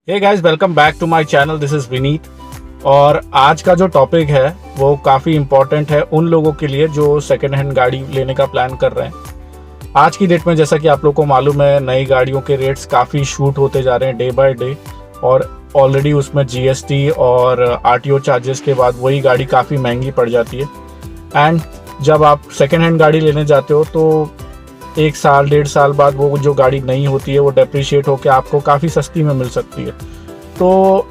Hey guys, welcome back to my channel. This is Vineet. और आज का जो टॉपिक है वो काफ़ी इम्पोर्टेंट है उन लोगों के लिए जो सेकेंड हैंड गाड़ी लेने का प्लान कर रहे हैं। आज की डेट में जैसा कि आप लोग को मालूम है, नई गाड़ियों के रेट्स काफ़ी शूट होते जा रहे हैं डे बाय डे। और ऑलरेडी उसमें जीएसटी और आरटीओ चार्जेस के बाद वही गाड़ी काफ़ी महंगी पड़ जाती है। एंड जब आप सेकेंड हैंड गाड़ी लेने जाते हो तो 1 साल 1.5 साल बाद वो जो गाड़ी नई होती है वो डेप्रिशिएट होकर आपको काफ़ी सस्ती में मिल सकती है। तो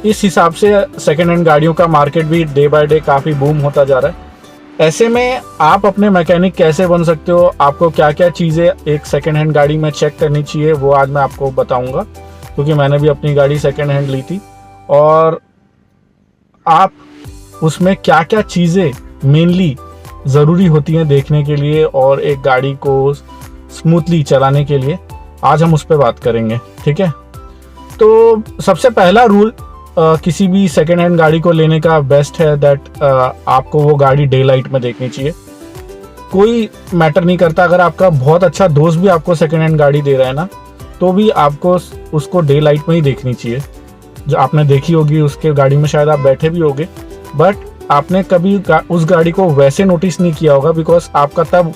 इस हिसाब से सेकेंड हैंड गाड़ियों का मार्केट भी डे बाय डे काफ़ी बूम होता जा रहा है। ऐसे में आप अपने मैकेनिक कैसे बन सकते हो, आपको क्या क्या चीज़ें एक सेकेंड हैंड गाड़ी में चेक करनी चाहिए, वो आज मैं आपको बताऊंगा। क्योंकि मैंने भी अपनी गाड़ी सेकेंड हैंड ली थी और आप उसमें क्या क्या चीज़ें मेनली ज़रूरी होती हैं देखने के लिए और एक गाड़ी को स्मूथली चलाने के लिए, आज हम उस पर बात करेंगे। ठीक है, तो सबसे पहला रूल किसी भी सेकेंड हैंड गाड़ी को लेने का बेस्ट है दैट आपको वो गाड़ी डे लाइट में देखनी चाहिए। कोई मैटर नहीं करता, अगर आपका बहुत अच्छा दोस्त भी आपको सेकेंड हैंड गाड़ी दे रहा है ना, तो भी आपको उसको डे लाइट में ही देखनी चाहिए। जो आपने देखी होगी उसके गाड़ी में शायद आप बैठे भी होगे, बट आपने कभी उस गाड़ी को वैसे नोटिस नहीं किया होगा बिकॉज आपका तब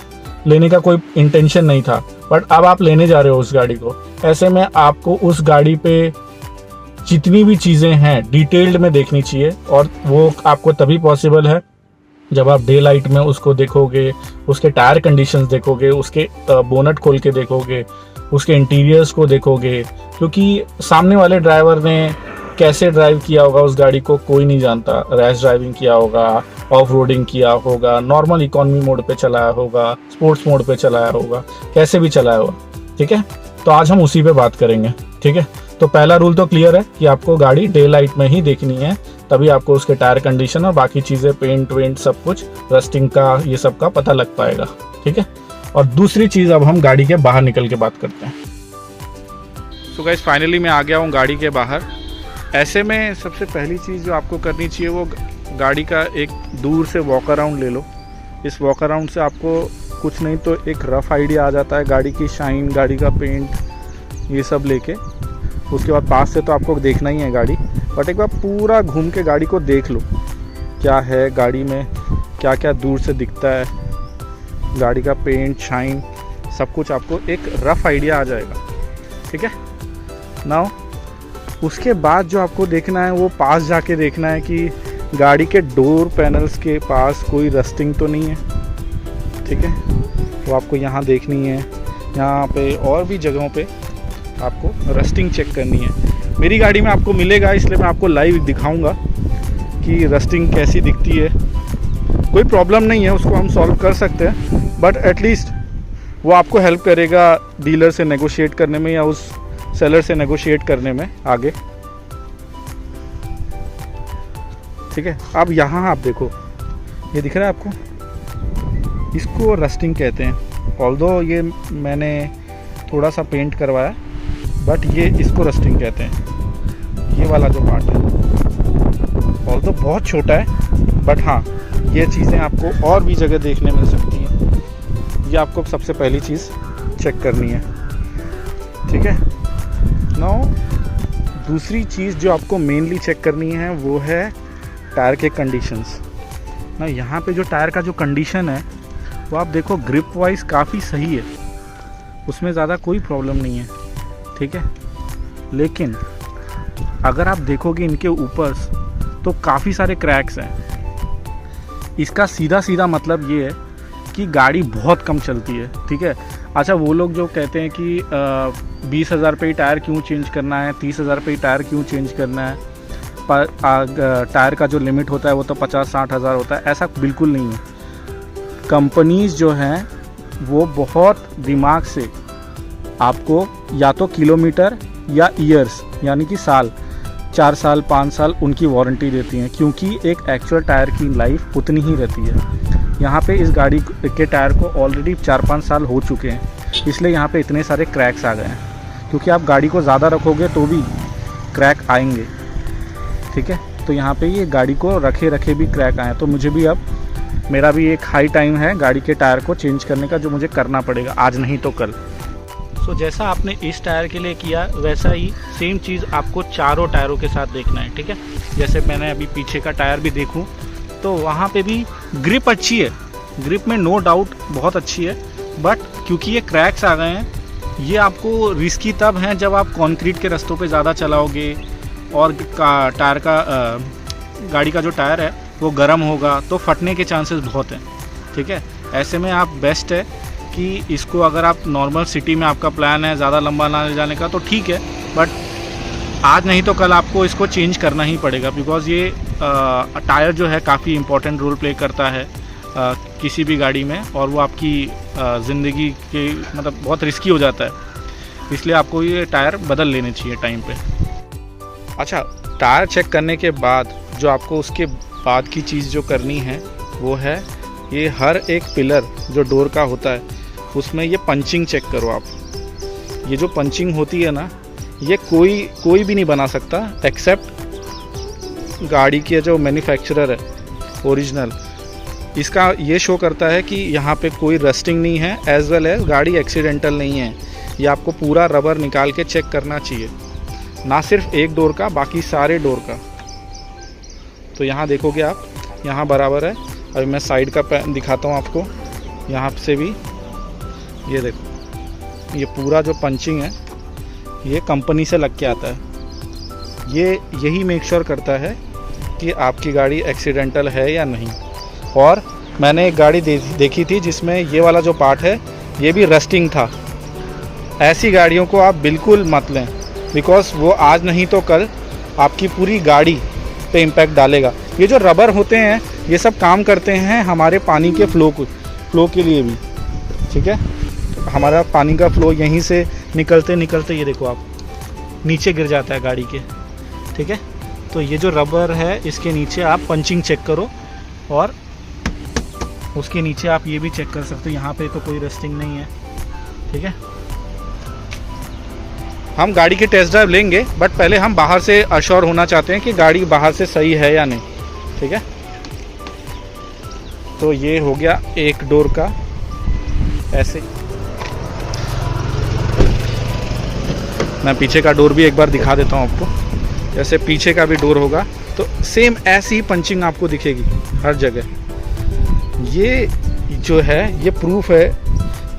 लेने का कोई इंटेंशन नहीं था। बट अब आप लेने जा रहे हो उस गाड़ी को, ऐसे में आपको उस गाड़ी पे जितनी भी चीज़ें हैं डिटेल्ड में देखनी चाहिए। और वो आपको तभी पॉसिबल है जब आप डे लाइट में उसको देखोगे, उसके टायर कंडीशंस देखोगे, उसके बोनट खोल के देखोगे, उसके इंटीरियर्स को देखोगे। क्योंकि सामने वाले ड्राइवर ने कैसे ड्राइव किया होगा उस गाड़ी को कोई नहीं जानता। रैश ड्राइविंग किया होगा, ऑफ रोडिंग किया होगा, नॉर्मल इकोनॉमी मोड पे चलाया होगा, स्पोर्ट्स मोड पे चलाया होगा, कैसे भी चलाया होगा। ठीक है, तो आज हम उसी पे बात करेंगे। ठीक है, तो पहला रूल तो क्लियर है कि आपको गाड़ी डे लाइट में ही देखनी है, तभी आपको उसके टायर कंडीशन और बाकी चीज़ें, पेंट वेंट सब कुछ, रस्टिंग का, ये सब का पता लग पाएगा। ठीक है, और दूसरी चीज़ अब हम गाड़ी के बाहर निकल के बात करते हैं। सो गाइस, फाइनली मैं आ गया हूँ गाड़ी के बाहर। ऐसे में सबसे पहली चीज़ जो आपको करनी चाहिए वो गाड़ी का एक दूर से वॉक अराउंड ले लो। इस वॉक अराउंड से आपको कुछ नहीं तो एक रफ़ आइडिया आ जाता है गाड़ी की शाइन, गाड़ी का पेंट, ये सब लेके। उसके बाद पास से तो आपको देखना ही है गाड़ी, बट एक बार पूरा घूम के गाड़ी को देख लो क्या है गाड़ी में, क्या क्या दूर से दिखता है, गाड़ी का पेंट, शाइन, सब कुछ आपको एक रफ़ आइडिया आ जाएगा। ठीक है, नाउ उसके बाद जो आपको देखना है वो पास जाके देखना है कि गाड़ी के डोर पैनल्स के पास कोई रस्टिंग तो नहीं है। ठीक है, वो आपको यहाँ देखनी है, यहाँ पे और भी जगहों पे आपको रस्टिंग चेक करनी है। मेरी गाड़ी में आपको मिलेगा, इसलिए मैं आपको लाइव दिखाऊंगा कि रस्टिंग कैसी दिखती है। कोई प्रॉब्लम नहीं है, उसको हम सॉल्व कर सकते हैं, बट एटलीस्ट वो आपको हेल्प करेगा डीलर से नेगोशिएट करने में या उस सेलर से नेगोशिएट करने में आगे। ठीक है, अब यहाँ आप देखो, ये दिख रहा है आपको, इसको रस्टिंग कहते हैं। ऑल्दो ये मैंने थोड़ा सा पेंट करवाया, बट ये इसको रस्टिंग कहते हैं। ये वाला जो पार्ट है ऑल्दो बहुत छोटा है, बट हाँ, ये चीज़ें आपको और भी जगह देखने मिल सकती हैं। ये आपको सबसे पहली चीज़ चेक करनी है। ठीक है, नाउ दूसरी चीज़ जो आपको मेनली चेक करनी है वो है टायर के कंडीशंस। ना यहाँ पे जो टायर का जो कंडीशन है वो आप देखो, ग्रिप वाइज काफ़ी सही है, उसमें ज़्यादा कोई प्रॉब्लम नहीं है। ठीक है, लेकिन अगर आप देखोगे इनके ऊपर तो काफ़ी सारे क्रैक्स हैं। इसका सीधा सीधा मतलब ये है कि गाड़ी बहुत कम चलती है। ठीक है, अच्छा, वो लोग जो कहते हैं कि 20,000 पे ही टायर क्यों चेंज करना है, 30,000 पे ही टायर क्यों चेंज करना है, पर टायर का जो लिमिट होता है वो तो 50-60 हज़ार होता है, ऐसा बिल्कुल नहीं है। कंपनीज जो हैं वो बहुत दिमाग से आपको या तो किलोमीटर या ईयर्स यानी कि साल, 4 साल 5 साल उनकी वारंटी देती हैं, क्योंकि एक एक्चुअल टायर की लाइफ उतनी ही रहती है। यहाँ पे इस गाड़ी के टायर को ऑलरेडी 4-5 साल हो चुके हैं, इसलिए यहाँ पे इतने सारे क्रैक्स आ गए हैं। क्योंकि आप गाड़ी को ज़्यादा रखोगे तो भी क्रैक आएंगे। ठीक है, तो यहाँ पे ये गाड़ी को रखे रखे भी क्रैक आए। तो मुझे भी अब, मेरा भी एक हाई टाइम है गाड़ी के टायर को चेंज करने का, जो मुझे करना पड़ेगा, आज नहीं तो कल। सो जैसा आपने इस टायर के लिए किया वैसा ही सेम चीज़ आपको चारों टायरों के साथ देखना है, ठीक है। जैसे मैंने अभी पीछे का टायर भी देखूं तो वहाँ पे भी ग्रिप अच्छी है, ग्रिप में नो डाउट बहुत अच्छी है, बट क्योंकि ये क्रैक्स आ गए हैं ये आपको रिस्की तब हैं जब आप कंक्रीट के रास्तों पे ज़्यादा चलाओगे और टायर का गाड़ी का जो टायर है वो गर्म होगा तो फटने के चांसेस बहुत हैं, ठीक है। ऐसे में आप बेस्ट है कि इसको अगर आप नॉर्मल सिटी में आपका प्लान है ज़्यादा लंबा ना ले जाने का तो ठीक है, बट आज नहीं तो कल आपको इसको चेंज करना ही पड़ेगा, बिकॉज़ ये टायर जो है काफ़ी इम्पोर्टेंट रोल प्ले करता है किसी भी गाड़ी में, और वो आपकी ज़िंदगी के मतलब बहुत रिस्की हो जाता है, इसलिए आपको ये टायर बदल लेने चाहिए टाइम पे। अच्छा, टायर चेक करने के बाद जो आपको उसके बाद की चीज़ जो करनी है वो है ये हर एक पिलर जो डोर का होता है उसमें ये पंचिंग चेक करो आप। ये जो पंचिंग होती है ना ये कोई भी नहीं बना सकता एक्सेप्ट गाड़ी के जो मैन्युफैक्चरर है ओरिजिनल। इसका ये शो करता है कि यहाँ पे कोई रस्टिंग नहीं है, एज वेल एज गाड़ी एक्सीडेंटल नहीं है। ये आपको पूरा रबर निकाल के चेक करना चाहिए, ना सिर्फ एक डोर का, बाकी सारे डोर का। तो यहाँ देखोगे आप, यहाँ बराबर है। अभी मैं साइड का दिखाता हूँ आपको, यहाँ से भी ये देखो, ये पूरा जो पंचिंग है ये कंपनी से लग के आता है। ये यही मेक श्योर करता है कि आपकी गाड़ी एक्सीडेंटल है या नहीं। और मैंने एक गाड़ी देखी थी जिसमें ये वाला जो पार्ट है ये भी रस्टिंग था। ऐसी गाड़ियों को आप बिल्कुल मत लें, बिकॉज़ वो आज नहीं तो कल आपकी पूरी गाड़ी पे इम्पैक्ट डालेगा। ये जो रबर होते हैं ये सब काम करते हैं हमारे पानी के फ्लो के लिए भी, ठीक है। हमारा पानी का फ्लो यहीं से निकलते निकलते ये देखो आप नीचे गिर जाता है गाड़ी के, ठीक है। तो ये जो रबर है इसके नीचे आप पंचिंग चेक करो, और उसके नीचे आप ये भी चेक कर सकते हो, यहाँ पे तो कोई रस्टिंग नहीं है, ठीक है। हम गाड़ी की टेस्ट ड्राइव लेंगे, बट पहले हम बाहर से अश्योर होना चाहते हैं कि गाड़ी बाहर से सही है या नहीं, ठीक है। तो ये हो गया एक डोर का। ऐसे मैं पीछे का डोर भी एक बार दिखा देता हूँ आपको। जैसे पीछे का भी डोर होगा तो सेम ऐसी ही पंचिंग आपको दिखेगी हर जगह। ये जो है ये प्रूफ है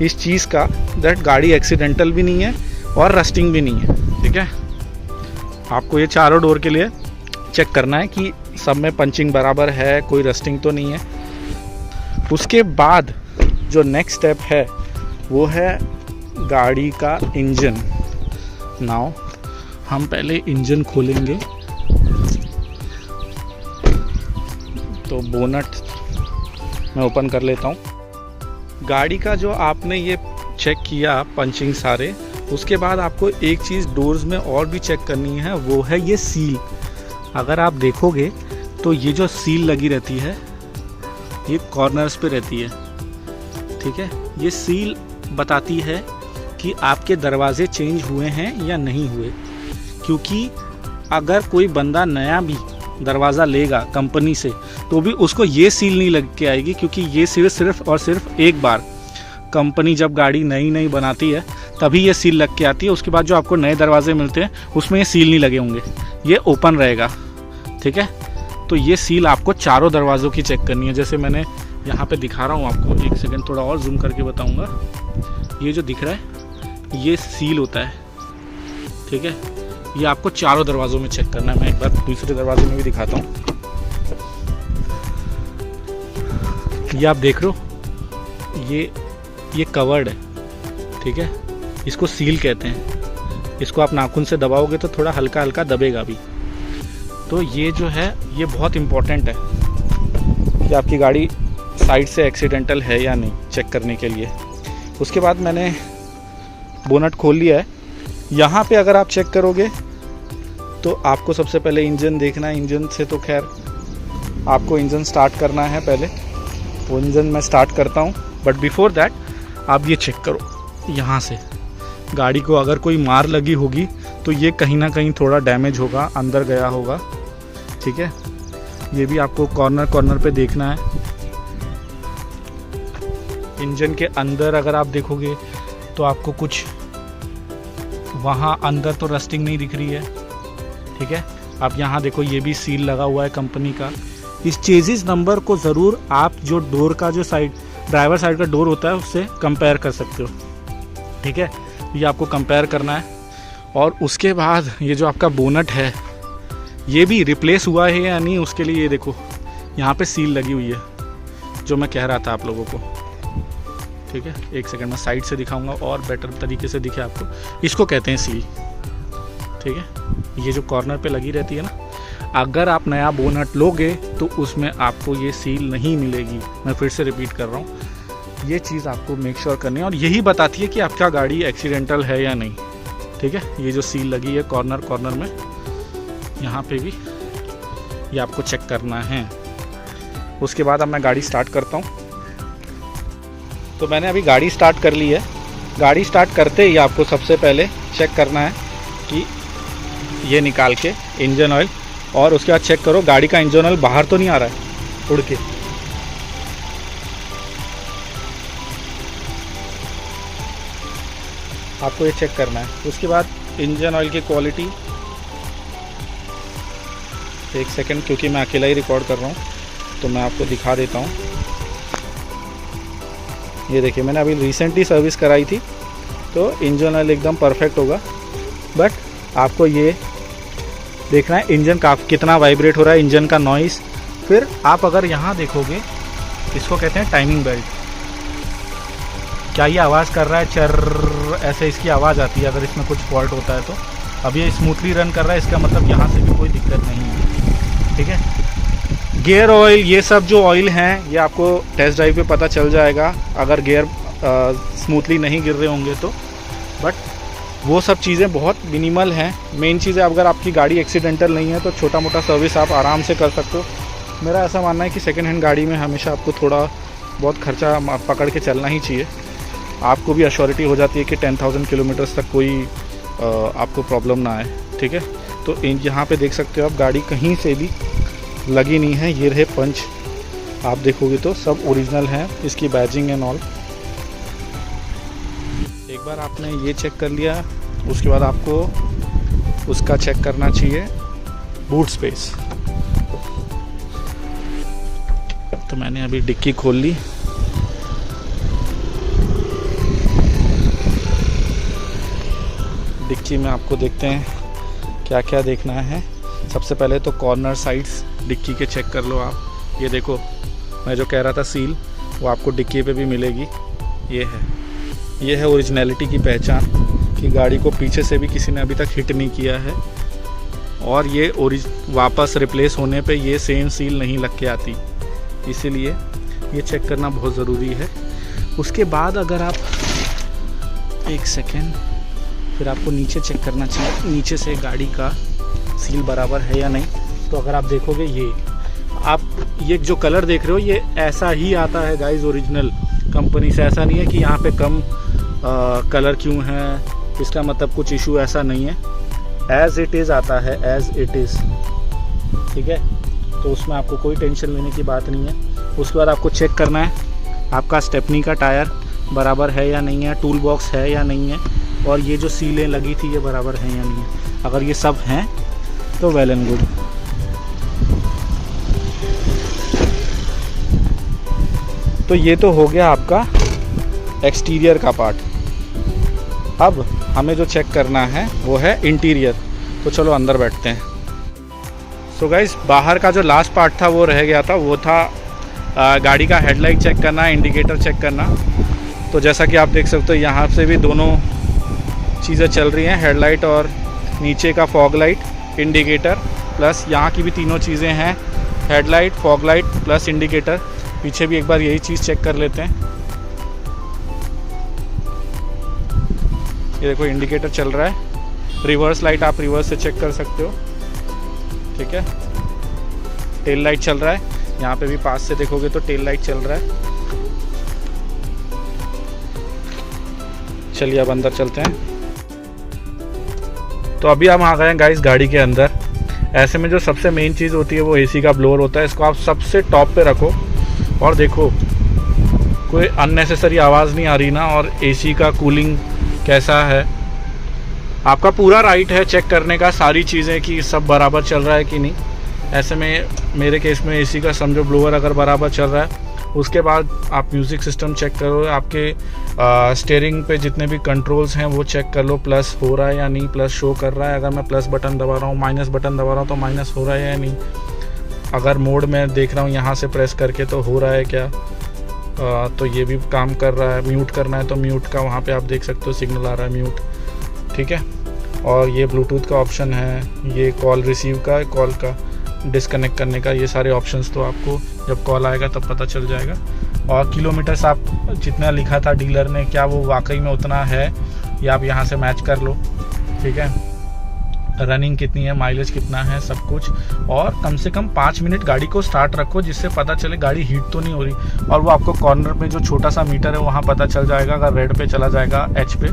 इस चीज़ का दैट गाड़ी एक्सीडेंटल भी नहीं है और रस्टिंग भी नहीं है, ठीक है। आपको ये चारों डोर के लिए चेक करना है कि सब में पंचिंग बराबर है, कोई रस्टिंग तो नहीं है। उसके बाद जो नेक्स्ट स्टेप है वो है गाड़ी का इंजन। नाउ हम पहले इंजन खोलेंगे, तो बोनट मैं ओपन कर लेता हूँ। गाड़ी का जो आपने ये चेक किया पंचिंग सारे, उसके बाद आपको एक चीज़ डोर्स में और भी चेक करनी है, वो है ये सील। अगर आप देखोगे तो ये जो सील लगी रहती है ये कॉर्नर्स पे रहती है, ठीक है। ये सील बताती है कि आपके दरवाजे चेंज हुए हैं या नहीं हुए, क्योंकि अगर कोई बंदा नया भी दरवाज़ा लेगा कंपनी से तो भी उसको ये सील नहीं लग के आएगी, क्योंकि ये सिर्फ और सिर्फ एक बार कंपनी जब गाड़ी नई बनाती है तभी ये सील लग के आती है। उसके बाद जो आपको नए दरवाजे मिलते हैं उसमें ये सील नहीं लगे होंगे, ये ओपन रहेगा, ठीक है। तो ये सील आपको चारों दरवाज़ों की चेक करनी है। जैसे मैंने यहाँ पे दिखा रहा हूँ आपको, एक सेकंड थोड़ा और जूम करके बताऊँगा। ये जो दिख रहा है ये सील होता है, ठीक है। ये आपको चारों दरवाज़ों में चेक करना है। मैं एक बार दूसरे दरवाजे में भी दिखाता हूँ। ये आप देख रहे हो, ये कवर्ड है, ठीक है। इसको सील कहते हैं। इसको आप नाखून से दबाओगे तो थोड़ा हल्का हल्का दबेगा भी। तो ये जो है ये बहुत इम्पोर्टेंट है कि आपकी गाड़ी साइड से एक्सीडेंटल है या नहीं चेक करने के लिए। उसके बाद मैंने बोनट खोल लिया है। यहाँ पे अगर आप चेक करोगे तो आपको सबसे पहले इंजन देखना है। इंजन से तो खैर आपको इंजन स्टार्ट करना है पहले, वो इंजन मैं स्टार्ट करता हूँ। बट बिफोर दैट आप ये चेक करो, यहाँ से गाड़ी को अगर कोई मार लगी होगी तो ये कहीं ना कहीं थोड़ा डैमेज होगा, अंदर गया होगा, ठीक है। ये भी आपको कॉर्नर पे देखना है। इंजन के अंदर अगर आप देखोगे तो आपको कुछ वहाँ अंदर तो रस्टिंग नहीं दिख रही है, ठीक है। अब यहाँ देखो ये भी सील लगा हुआ है कंपनी का। इस चेजिस नंबर को ज़रूर आप जो डोर का जो साइड ड्राइवर साइड का डोर होता है उससे कंपेयर कर सकते हो, ठीक है। ये आपको कंपेयर करना है। और उसके बाद ये जो आपका बोनट है ये भी रिप्लेस हुआ है या नहीं, उसके लिए ये देखो यहाँ पे सील लगी हुई है, जो मैं कह रहा था आप लोगों को, ठीक है। एक सेकंड में साइड से दिखाऊंगा और बेटर तरीके से दिखे आपको। इसको कहते हैं सील, ठीक है। ये जो कॉर्नर पे लगी रहती है ना, अगर आप नया बोनट लोगे तो उसमें आपको ये सील नहीं मिलेगी। मैं फिर से रिपीट कर रहा हूँ, ये चीज़ आपको मेक श्योर करनी है और यही बताती है कि आपका गाड़ी एक्सीडेंटल है या नहीं, ठीक है। ये जो सील लगी है कॉर्नर में, यहाँ पे भी ये आपको चेक करना है। उसके बाद अब मैं गाड़ी स्टार्ट करता हूँ। तो मैंने अभी गाड़ी स्टार्ट कर ली है। गाड़ी स्टार्ट करते ही आपको सबसे पहले चेक करना है कि ये निकाल के इंजन ऑयल, और उसके बाद चेक करो गाड़ी का इंजन ऑयल बाहर तो नहीं आ रहा है उड़ के। आपको ये चेक करना है। उसके बाद इंजन ऑयल की क्वालिटी, एक सेकंड, क्योंकि मैं अकेला ही रिकॉर्ड कर रहा हूँ तो मैं आपको दिखा देता हूँ। ये देखिए मैंने अभी रिसेंटली सर्विस कराई थी, तो इंजन ऑयल एकदम परफेक्ट होगा। बट आपको ये देखना है इंजन का कितना वाइब्रेट हो रहा है, इंजन का नॉइस। फिर आप अगर यहाँ देखोगे, इसको कहते हैं टाइमिंग बेल्ट, क्या ये आवाज़ कर रहा है चर, ऐसे इसकी आवाज़ आती है अगर इसमें कुछ फॉल्ट होता है तो। अब ये स्मूथली रन कर रहा है, इसका मतलब यहाँ से भी कोई दिक्कत नहीं है, ठीक है। गियर ऑयल, ये सब जो ऑयल हैं ये आपको टेस्ट ड्राइव पे पता चल जाएगा अगर गियर स्मूथली नहीं गिर रहे होंगे तो। बट वो सब चीज़ें बहुत मिनिमल हैं। मेन चीज़ है अगर आपकी गाड़ी एक्सीडेंटल नहीं है तो छोटा मोटा सर्विस आप आराम से कर सकते हो। मेरा ऐसा मानना है कि सेकेंड हैंड गाड़ी में हमेशा आपको थोड़ा बहुत खर्चा पकड़ के चलना ही चाहिए। आपको भी अश्योरिटी हो जाती है कि 10,000 किलोमीटर्स तक कोई आपको प्रॉब्लम ना आए, ठीक है। तो यहाँ पे देख सकते हो आप, गाड़ी कहीं से भी लगी नहीं है। ये रहे पंच, आप देखोगे तो सब ओरिजिनल है, इसकी बैजिंग एंड ऑल। एक बार आपने ये चेक कर लिया, उसके बाद आपको उसका चेक करना चाहिए बूट स्पेस। तो मैंने अभी डिक्की खोल ली। डिक्की में आपको देखते हैं क्या क्या देखना है। सबसे पहले तो कॉर्नर साइड्स डिक्की के चेक कर लो आप। ये देखो मैं जो कह रहा था सील, वो आपको डिक्की पे भी मिलेगी। ये है ओरिजिनलिटी की पहचान कि गाड़ी को पीछे से भी किसी ने अभी तक हिट नहीं किया है, और ये वापस रिप्लेस होने पे ये सेम सील नहीं लग के आती, इसीलिए ये चेक करना बहुत ज़रूरी है। उसके बाद अगर आप एक सेकेंड, फिर आपको नीचे चेक करना चाहिए, नीचे से गाड़ी का सील बराबर है या नहीं। तो अगर आप देखोगे ये जो कलर देख रहे हो ये ऐसा ही आता है गाइस ओरिजिनल कंपनी से। ऐसा नहीं है कि यहाँ पे कम कलर क्यों है, इसका मतलब कुछ इशू, ऐसा नहीं है। एज इट इज़ आता है, एज इट इज़, ठीक है। तो उसमें आपको कोई टेंशन लेने की बात नहीं है। उसके बाद आपको चेक करना है आपका स्टेपनी का टायर बराबर है या नहीं है, टूल बॉक्स है या नहीं है, और ये जो सीलें लगी थी ये बराबर हैं या नहीं है। अगर ये सब हैं तो वेल एंड गुड। तो ये तो हो गया आपका एक्सटीरियर का पार्ट। अब हमें जो चेक करना है वो है इंटीरियर। तो चलो अंदर बैठते हैं। सो गाइस, बाहर का जो लास्ट पार्ट था वो रह गया था, वो था गाड़ी का हेडलाइट चेक करना, इंडिकेटर चेक करना। तो जैसा कि आप देख सकते हो यहाँ से भी दोनों चीज़ें चल रही हैं, हेडलाइट और नीचे का फॉग लाइट, इंडिकेटर, प्लस यहाँ की भी तीनों चीज़ें हैं, headlight, fog light plus indicator. पीछे भी एक बार यही चीज़ चेक कर लेते हैं। ये देखो इंडिकेटर चल रहा है। रिवर्स लाइट आप रिवर्स से चेक कर सकते हो, ठीक है। टेल लाइट चल रहा है, यहाँ पे भी पास से देखोगे तो टेल लाइट चल रहा है। चलिए अब अंदर चलते हैं। तो अभी हम आ गए हैं गाइस गाड़ी के अंदर। ऐसे में जो सबसे मेन चीज़ होती है वो एसी का ब्लोअर होता है। इसको आप सबसे टॉप पे रखो और देखो कोई अननेसेसरी आवाज़ नहीं आ रही ना, और एसी का कूलिंग कैसा है। आपका पूरा राइट है चेक करने का सारी चीज़ें कि सब बराबर चल रहा है कि नहीं। ऐसे में मेरे केस में एसी का समझो ब्लोअर अगर बराबर चल रहा है, उसके बाद आप म्यूज़िक सिस्टम चेक करो, आपके स्टीयरिंग पे जितने भी कंट्रोल्स हैं वो चेक कर लो, प्लस हो रहा है या नहीं, प्लस शो कर रहा है। अगर मैं प्लस बटन दबा रहा हूँ, माइनस बटन दबा रहा हूँ तो माइनस हो रहा है या नहीं। अगर मोड में देख रहा हूँ यहाँ से प्रेस करके तो हो रहा है क्या, तो ये भी काम कर रहा है। म्यूट करना है तो म्यूट का वहाँ पे आप देख सकते हो सिग्नल आ रहा है म्यूट, ठीक है। और ये ब्लूटूथ का ऑप्शन है, ये कॉल रिसीव का, कॉल का डिस्कनेक्ट करने का, ये सारे ऑप्शंस तो आपको जब कॉल आएगा तब पता चल जाएगा। और किलोमीटर्स आप जितना लिखा था डीलर ने, क्या वो वाकई में उतना है, ये आप यहाँ से मैच कर लो, ठीक है। रनिंग कितनी है, माइलेज कितना है, सब कुछ। और कम से कम 5 मिनट गाड़ी को स्टार्ट रखो जिससे पता चले गाड़ी हीट तो नहीं हो रही। और वो आपको कॉर्नर पे जो छोटा सा मीटर है वहाँ पता चल जाएगा, अगर रेड पे चला जाएगा एच पे,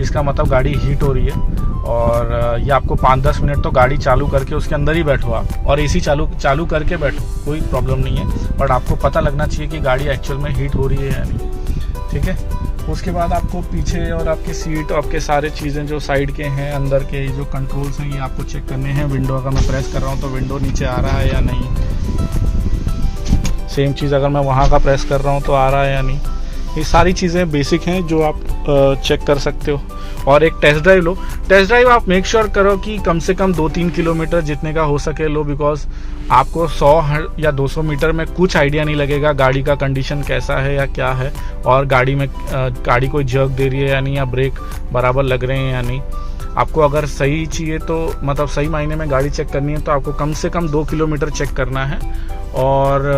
इसका मतलब गाड़ी हीट हो रही है। और ये आपको 5-10 मिनट तो गाड़ी चालू करके उसके अंदर ही बैठो आप, और एसी चालू करके बैठो, कोई प्रॉब्लम नहीं है, बट आपको पता लगना चाहिए कि गाड़ी एक्चुअल में हीट हो रही है या नहीं, ठीक है। उसके बाद आपको पीछे और आपकी सीट, आपके सारे चीज़ें जो साइड के हैं, अंदर के जो कंट्रोल्स हैं, ये आपको चेक करने हैं। विंडो अगर मैं प्रेस कर रहा हूँ तो विंडो नीचे आ रहा है या नहीं। सेम चीज़ अगर मैं वहाँ का प्रेस कर रहा हूँ तो आ रहा है या नहीं। ये सारी चीज़ें बेसिक हैं जो आप चेक कर सकते हो। और एक टेस्ट ड्राइव लो। टेस्ट ड्राइव आप मेक श्योर करो कि कम से कम 2-3 किलोमीटर जितने का हो सके लो, बिकॉज आपको 100 या 200 मीटर में कुछ आइडिया नहीं लगेगा गाड़ी का कंडीशन कैसा है या क्या है, और गाड़ी कोई जर्क दे रही है या नहीं, या ब्रेक बराबर लग रहे हैं या नहीं। आपको अगर सही चाहिए तो मतलब सही मायने में गाड़ी चेक करनी है तो आपको कम से कम 2 किलोमीटर चेक करना है। और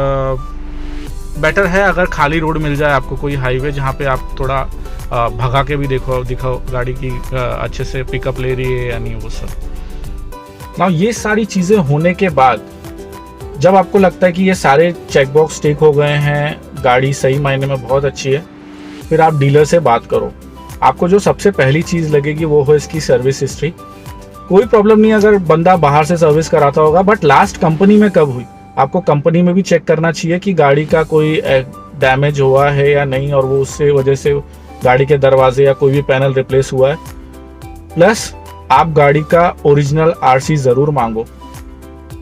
बेटर है अगर खाली रोड मिल जाए आपको, कोई हाईवे जहाँ पे आप थोड़ा भगा के भी दिखाओ गाड़ी की अच्छे से पिकअप ले रही है या नहीं, वो सब ना। ये सारी चीज़ें होने के बाद जब आपको लगता है कि ये सारे चेक बॉक्स टिक हो गए हैं, गाड़ी सही मायने में बहुत अच्छी है, फिर आप डीलर से बात करो। आपको जो सबसे पहली चीज़ लगेगी वो हो इसकी सर्विस हिस्ट्री। कोई प्रॉब्लम नहीं अगर बंदा बाहर से सर्विस कराता होगा, बट लास्ट कंपनी में कब हुई, आपको कंपनी में भी चेक करना चाहिए कि गाड़ी का कोई डैमेज हुआ है या नहीं, और वो उससे वजह से गाड़ी के दरवाजे या कोई भी पैनल रिप्लेस हुआ है। प्लस आप गाड़ी का ओरिजिनल आरसी ज़रूर मांगो।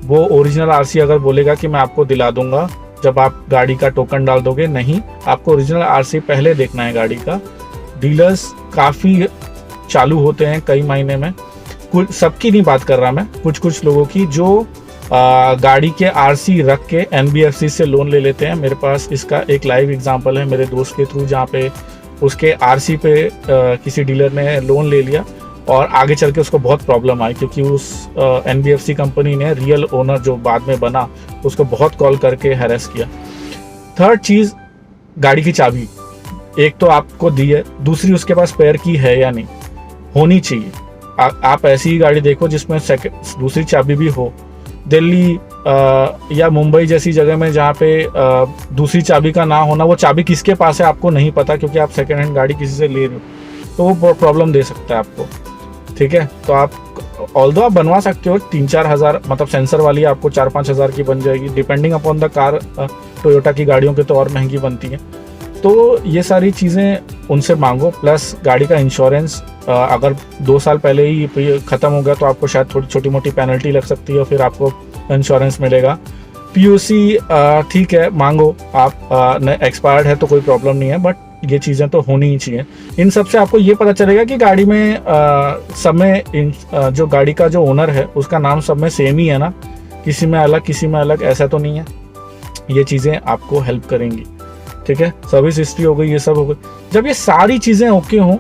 वो ओरिजिनल आरसी अगर बोलेगा कि मैं आपको दिला दूंगा जब आप गाड़ी का टोकन डाल दोगे, नहीं, आपको ओरिजिनल आरसी पहले देखना है गाड़ी का। डीलर्स काफ़ी चालू होते हैं कई महीने में, कुछ सबकी नहीं बात कर रहा मैं, कुछ लोगों की जो गाड़ी के आरसी रख के एनबीएफसी से लोन ले लेते हैं। मेरे पास इसका एक लाइव एग्जांपल है मेरे दोस्त के थ्रू, जहाँ पे उसके आरसी पे किसी डीलर ने लोन ले लिया और आगे चल के उसको बहुत प्रॉब्लम आई, क्योंकि उस एनबीएफसी कंपनी ने रियल ओनर जो बाद में बना उसको बहुत कॉल करके हैरेस किया। थर्ड चीज़, गाड़ी की चाबी एक तो आपको दी है, दूसरी उसके पास स्पेयर की है या नहीं, होनी चाहिए। आप ऐसी ही गाड़ी देखो जिसमें दूसरी चाबी भी हो। दिल्ली या मुंबई जैसी जगह में जहाँ पे दूसरी चाबी का ना होना, वो चाबी किसके पास है आपको नहीं पता, क्योंकि आप सेकेंड हैंड गाड़ी किसी से ले रहे हो, तो वो प्रॉब्लम दे सकता है आपको, ठीक है। तो आप ऑल्दो आप बनवा सकते हो 3-4 हज़ार, मतलब सेंसर वाली आपको 4-5 हज़ार की बन जाएगी, depending upon the car. Toyota की गाड़ियों के तो और महंगी बनती हैं। तो ये सारी चीज़ें उनसे मांगो। प्लस गाड़ी का इंश्योरेंस अगर 2 साल पहले ही ख़त्म हो गया तो आपको शायद थोड़ी छोटी मोटी पेनल्टी लग सकती है, फिर आपको इंश्योरेंस मिलेगा। पीयूसी ठीक है मांगो आप, एक्सपायर्ड है तो कोई प्रॉब्लम नहीं है, बट ये चीज़ें तो होनी ही चाहिए। इन सब से आपको ये पता चलेगा कि गाड़ी में सब में जो गाड़ी का जो ओनर है उसका नाम सब में सेम ही है ना, किसी में अलग ऐसा तो नहीं है। ये चीज़ें आपको हेल्प करेंगी, ठीक है। सर्विस हिस्ट्री हो गई, ये सब हो गई। जब ये सारी चीज़ें ओके हों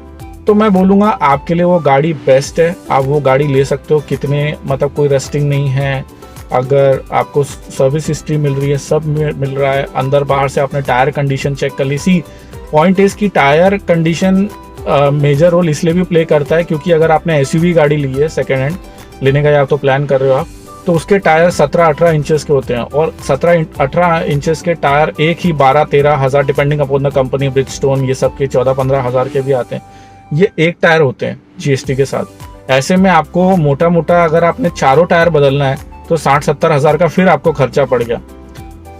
तो मैं बोलूँगा आपके लिए वो गाड़ी बेस्ट है, आप वो गाड़ी ले सकते हो। कितने मतलब कोई रस्टिंग नहीं है, अगर आपको सर्विस हिस्ट्री मिल रही है, सब मिल रहा है, अंदर बाहर से आपने टायर कंडीशन चेक कर ली। सी पॉइंट इज कि टायर कंडीशन मेजर रोल इसलिए भी प्ले करता है क्योंकि अगर आपने एसयूवी गाड़ी ली है सेकेंड हैंड लेने का या तो प्लान कर रहे हो आप, तो उसके टायर 17-18 इंचेस के होते हैं, और 17-18 इंचेस के टायर एक ही 12-13 हज़ार depending upon the company, Bridgestone ये सब के 14-15 हज़ार के भी आते हैं। ये एक टायर होते हैं जीएसटी के साथ। ऐसे में आपको मोटा मोटा अगर आपने चारों टायर बदलना है तो 60-70 हज़ार का फिर आपको खर्चा पड़ गया।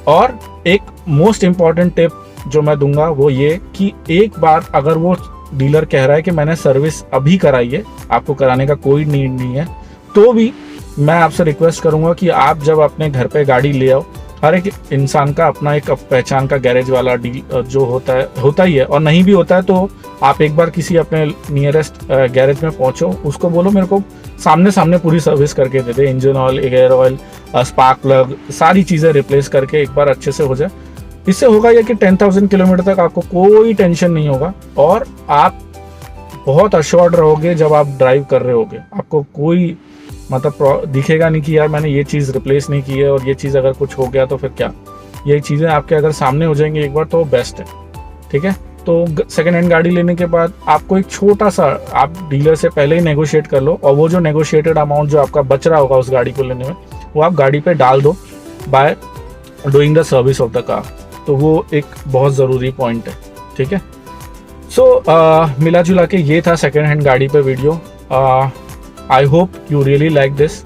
और एक मोस्ट इम्पॉर्टेंट टिप जो मैं दूंगा वो ये कि एक बार अगर वो डीलर कह रहा है कि मैंने सर्विस अभी कराई है, आपको कराने का कोई नीड नहीं है, तो भी मैं आपसे रिक्वेस्ट करूंगा कि आप जब अपने घर पे गाड़ी ले आओ, हर एक इंसान का अपना एक पहचान का गैरेज वाला जो होता ही है, और नहीं भी होता है तो आप एक बार किसी अपने नियरेस्ट गैरेज में पहुंचो, उसको बोलो मेरे को सामने सामने पूरी सर्विस करके दे दे, engine oil, air oil, spark plug, सारी चीज़ें रिप्लेस करके एक बार अच्छे से हो जाए। इससे होगा ये कि 10,000 किलोमीटर तक आपको कोई टेंशन नहीं होगा और आप बहुत अश्योर्ड रहोगे जब आप ड्राइव कर रहे होगे। आपको कोई मतलब दिखेगा नहीं कि यार मैंने ये चीज़ रिप्लेस नहीं की है और ये चीज़ अगर कुछ हो गया तो फिर क्या। ये चीज़ें आपके अगर सामने हो जाएंगी एक बार तो बेस्ट है, ठीक है। तो सेकेंड हैंड गाड़ी लेने के बाद आपको एक छोटा सा, आप डीलर से पहले ही नेगोशिएट कर लो, और वो जो नेगोशिएटेड अमाउंट जो आपका बच रहा होगा उस गाड़ी को लेने में, वो आप गाड़ी पे डाल दो by doing the service of the car. तो वो एक बहुत ज़रूरी पॉइंट है, ठीक है। सो मिला जुला के ये था सेकेंड हैंड गाड़ी पे video. I hope you really like this,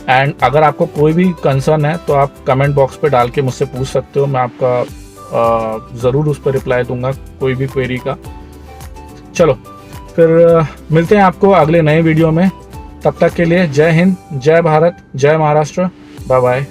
and अगर आपको कोई भी कंसर्न है तो आप कमेंट बॉक्स पे डाल के मुझसे पूछ सकते हो, मैं आपका ज़रूर उस पर रिप्लाई दूंगा कोई भी क्वेरी का। चलो फिर मिलते हैं आपको अगले नए वीडियो में, तब तक के लिए जय हिंद, जय भारत, जय महाराष्ट्र, बाय बाय।